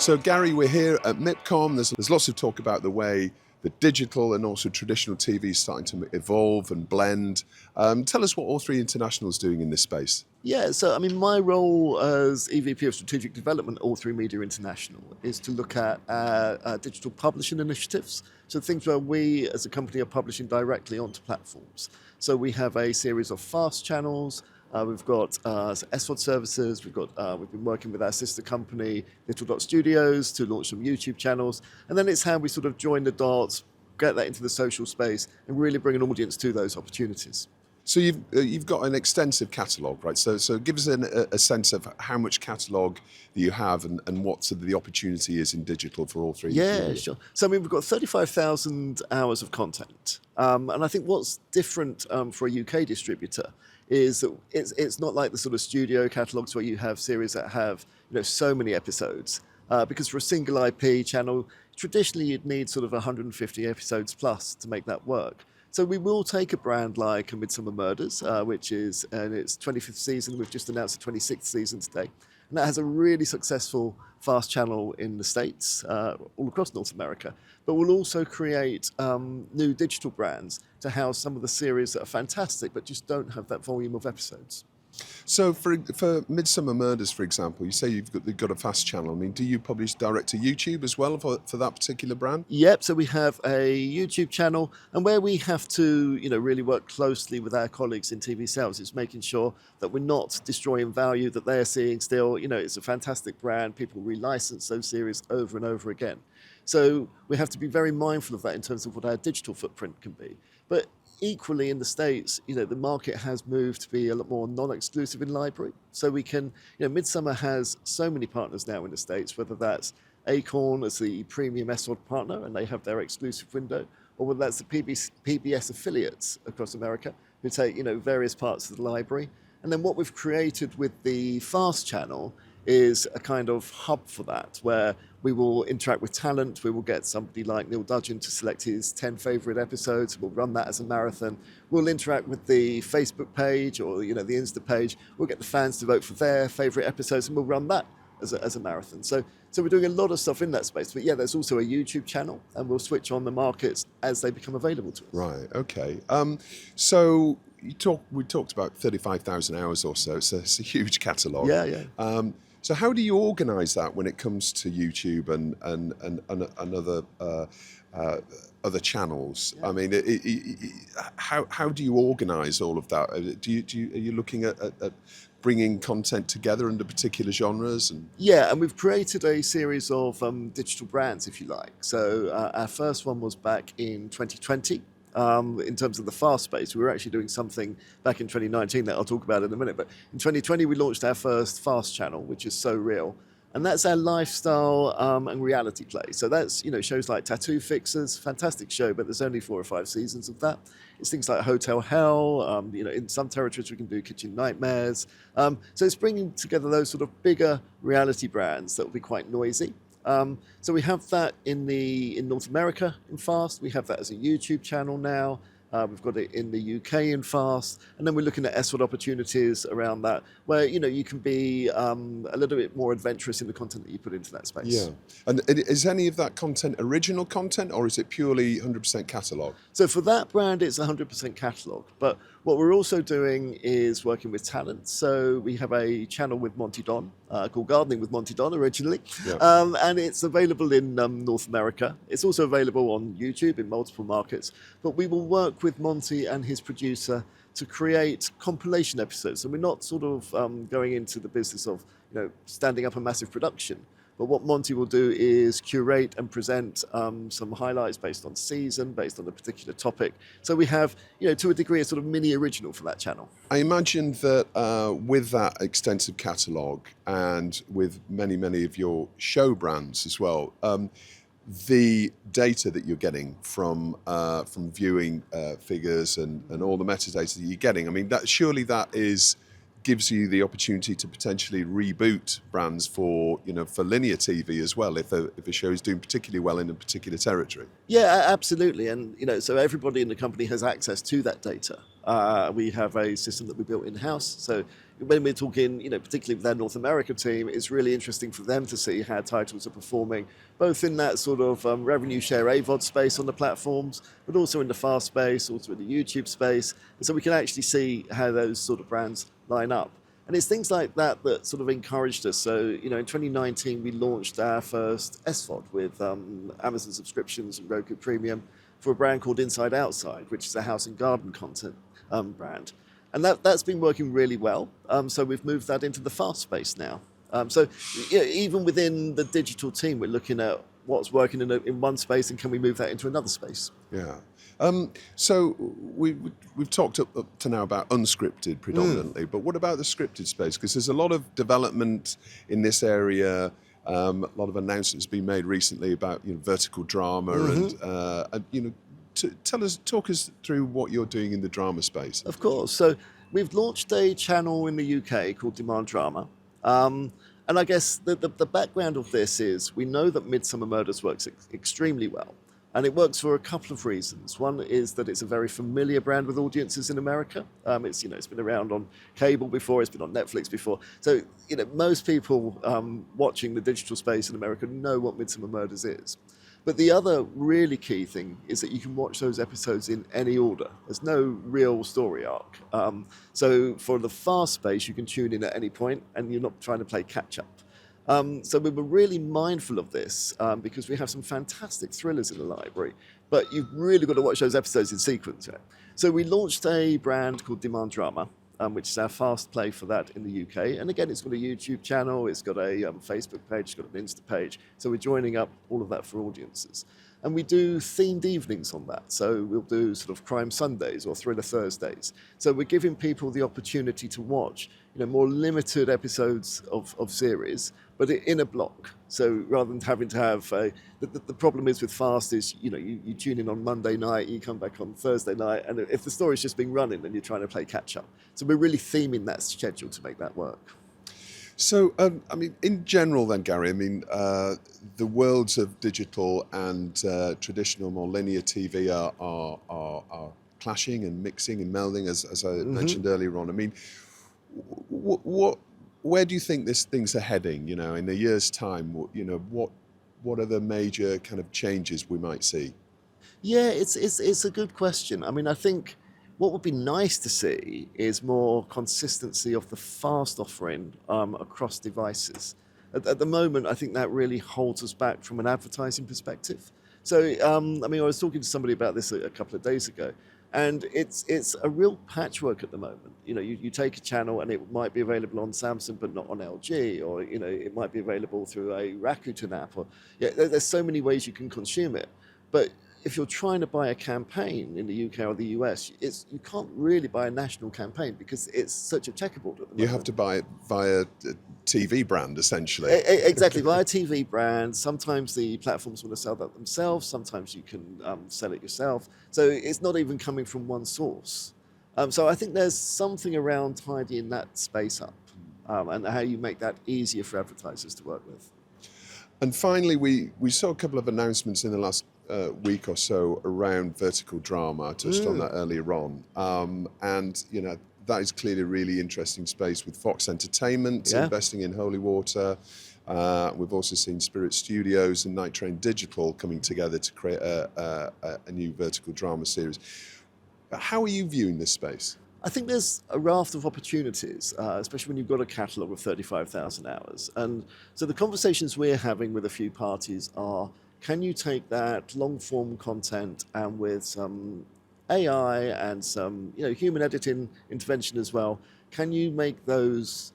So Gary, we're here at MIPCOM. There's lots of talk about the way the digital and also traditional TV is starting to evolve and blend. Tell us what All3 International is doing in this space. Yeah, so I mean, my role as EVP of Strategic Development at All3Media International is to look at digital publishing initiatives. So things where we as a company are publishing directly onto platforms. So we have a series of fast channels. We've got SVOD services. We've been working with our sister company, Little Dot Studios, to launch some YouTube channels. And then it's how we sort of join the dots, get that into the social space, and really bring an audience to those opportunities. So you've got an extensive catalogue, right? So give us a sense of how much catalogue that you have and what sort of the opportunity is in digital for All3. Yeah, sure. So I mean, we've got 35,000 hours of content, and I think what's different for a UK distributor is that it's not like the sort of studio catalogues where you have series that have so many episodes. Because for a single IP channel, traditionally you'd need sort of 150 episodes plus to make that work. So we will take a brand like A Midsummer Murders, which is in its 25th season. We've just announced the 26th season today. And that has a really successful fast channel in the States, all across North America. But we'll also create new digital brands to house some of the series that are fantastic, but just don't have that volume of episodes. So for Midsummer Murders, for example, you say you've got a fast channel. I mean, do you publish direct to YouTube as well for that particular brand? Yep, so we have a YouTube channel, and where we have to really work closely with our colleagues in TV sales is making sure that we're not destroying value that they're seeing still. It's a fantastic brand. People relicense those series over and over again. So we have to be very mindful of that in terms of what our digital footprint can be. But equally in the States, the market has moved to be a lot more non-exclusive in library. So we can, Midsummer has so many partners now in the States, whether that's Acorn as the premium SVOD partner and they have their exclusive window, or whether that's the PBS affiliates across America who take, various parts of the library. And then what we've created with the Fast channel is a kind of hub for that, where we will interact with talent. We will get somebody like Neil Dudgeon to select his 10 favorite episodes. We'll run that as a marathon. We'll interact with the Facebook page or the Insta page. We'll get the fans to vote for their favorite episodes, and we'll run that as a marathon. So we're doing a lot of stuff in that space. But yeah, there's also a YouTube channel, and we'll switch on the markets as they become available to us. Right. Okay. So we talked about 35,000 hours or so. So it's a huge catalogue. Yeah. So how do you organise that when it comes to YouTube and other channels? Yeah. I mean, how do you organise all of that? Are you looking at bringing content together under particular genres? Yeah, and we've created a series of digital brands, if you like. So our first one was back in 2020. In terms of the fast space, we were actually doing something back in 2019 that I'll talk about in a minute. But in 2020, we launched our first fast channel, which is So Real. And that's our lifestyle and reality play. So that's, shows like Tattoo Fixers, fantastic show, but there's only 4 or 5 seasons of that. It's things like Hotel Hell, in some territories we can do Kitchen Nightmares. So it's bringing together those sort of bigger reality brands that will be quite noisy. So we have that in North America in Fast. We have that as a YouTube channel now. We've got it in the UK in Fast. And then we're looking at SVOD opportunities around that, where, you can be a little bit more adventurous in the content that you put into that space. Yeah. And is any of that content original content, or is it purely 100% catalogue? So for that brand, it's 100% catalogue. But what we're also doing is working with talent. So we have a channel with Monty Don, called Gardening with Monty Don originally. Yeah. And it's available in North America. It's also available on YouTube in multiple markets. But we will work with Monty and his producer to create compilation episodes. So we're not sort of going into the business of standing up a massive production. But what Monty will do is curate and present some highlights based on season, based on a particular topic. So we have, to a degree, a sort of mini original for that channel. I imagine that with that extensive catalogue and with many of your show brands as well, the data that you're getting from viewing figures and all the metadata that you're getting, I mean, surely that is gives you the opportunity to potentially reboot brands for linear TV as well if a show is doing particularly well in a particular territory. Yeah, absolutely. And, so everybody in the company has access to that data. We have a system that we built in-house. So when we're talking, particularly with our North America team, it's really interesting for them to see how titles are performing, both in that sort of revenue share AVOD space on the platforms, but also in the FAST space, also in the YouTube space. And so we can actually see how those sort of brands line up. And it's things like that that sort of encouraged us. So, in 2019, we launched our first SVOD with Amazon subscriptions and Roku Premium for a brand called Inside Outside, which is a house and garden content brand. And that's been working really well. So we've moved that into the fast space now. So even within the digital team, we're looking at what's working in one space and can we move that into another space. Yeah. So we've talked up to now about unscripted predominantly, but what about the scripted space? Because there's a lot of development in this area. A lot of announcements being made recently about vertical drama and talk us through what you're doing in the drama space. Of course. So we've launched a channel in the UK called Demand Drama. And I guess the background of this is we know that Midsummer Murders works extremely well. And it works for a couple of reasons. One is that it's a very familiar brand with audiences in America. It's been around on cable before, it's been on Netflix before. So, most people watching the digital space in America know what Midsummer Murders is. But the other really key thing is that you can watch those episodes in any order. There's no real story arc. So for the fast space, you can tune in at any point and you're not trying to play catch up. So we were really mindful of this because we have some fantastic thrillers in the library, but you've really got to watch those episodes in sequence. Right? So we launched a brand called Demand Drama, which is our fast play for that in the UK. And again, it's got a YouTube channel, it's got a Facebook page, it's got an Insta page. So we're joining up all of that for audiences. And we do themed evenings on that. So we'll do sort of Crime Sundays or Thriller Thursdays. So we're giving people the opportunity to watch more limited episodes of series, but in a block. So rather than having to have the problem is with fast is you tune in on Monday night, you come back on Thursday night, and if the story's just been running, then you're trying to play catch up. So we're really theming that schedule to make that work. So, in general then, Gary, the worlds of digital and traditional, more linear TV are clashing and mixing and melding, as I mentioned earlier on. Where do you think things are heading? In a year's time, what are the major kind of changes we might see? Yeah, it's a good question. I think what would be nice to see is more consistency of the fast offering across devices. At the moment, I think that really holds us back from an advertising perspective. So, I was talking to somebody about this a couple of days ago, and it's a real patchwork at the moment. You take a channel and it might be available on Samsung but not on LG, or it might be available through a Rakuten app. Or there's so many ways you can consume it, but if you're trying to buy a campaign in the UK or the US, you can't really buy a national campaign because it's such a checkerboard at the moment. You have to buy it via a TV brand, essentially. Exactly, via TV brand. Sometimes the platforms want to sell that themselves. Sometimes you can sell it yourself. So it's not even coming from one source. So I think there's something around tidying that space up and how you make that easier for advertisers to work with. And finally, we saw a couple of announcements in the last week or so around vertical drama. I touched on that earlier on. And that is clearly a really interesting space with Fox Entertainment investing in Holy Water. We've also seen Spirit Studios and Night Train Digital coming together to create a new vertical drama series. How are you viewing this space? I think there's a raft of opportunities, especially when you've got a catalogue of 35,000 hours. And so the conversations we're having with a few parties are, can you take that long-form content and with some AI and some human editing intervention as well, can you make those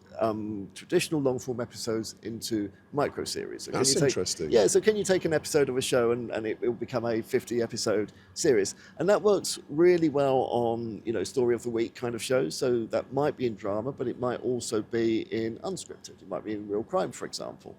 traditional long-form episodes into micro-series? So That's interesting. Yeah, so can you take an episode of a show and it will become a 50-episode series? And that works really well on, story of the week kind of shows. So that might be in drama, but it might also be in unscripted. It might be in real crime, for example.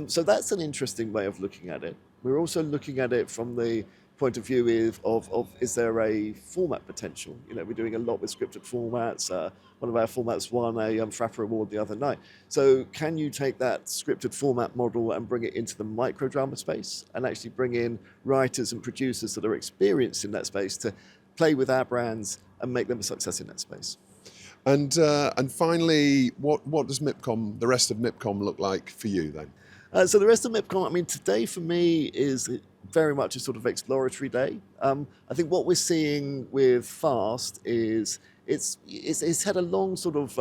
So that's an interesting way of looking at it. We're also looking at it from the point of view of is there a format potential? You know, we're doing a lot with scripted formats. One of our formats won a Frapper Award the other night. So can you take that scripted format model and bring it into the microdrama space and actually bring in writers and producers that are experienced in that space to play with our brands and make them a success in that space? And finally, what does MIPCOM, the rest of MIPCOM, look like for you then? So the rest of MIPCOM, I mean, today for me is very much a sort of exploratory day. I think what we're seeing with Fast is it's had a long sort of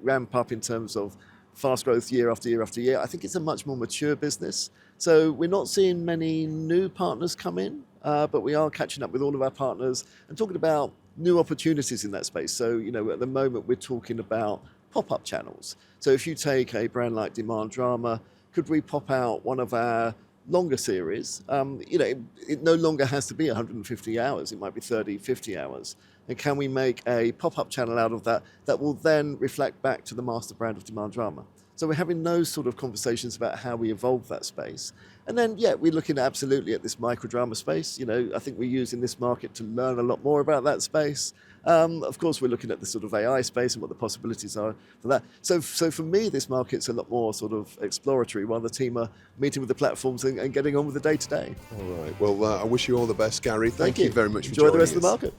ramp up in terms of fast growth year after year after year. I think it's a much more mature business. So we're not seeing many new partners come in, but we are catching up with all of our partners and talking about new opportunities in that space. So, you know, at the moment we're talking about pop-up channels. So if you take a brand like Demand Drama, could we pop out one of our longer series? It no longer has to be 150 hours. It might be 30, 50 hours. And can we make a pop-up channel out of that that will then reflect back to the master brand of Demand Drama? So we're having those sort of conversations about how we evolve that space. And then, yeah, we're looking absolutely at this microdrama space. You know, I think we're using this market to learn a lot more about that space. Of course, we're looking at the sort of AI space and what the possibilities are for that. So for me, this market's a lot more sort of exploratory while the team are meeting with the platforms and getting on with the day-to-day. All right. Well, I wish you all the best, Gary. Thank you very much for Enjoy joining the rest us. of the market.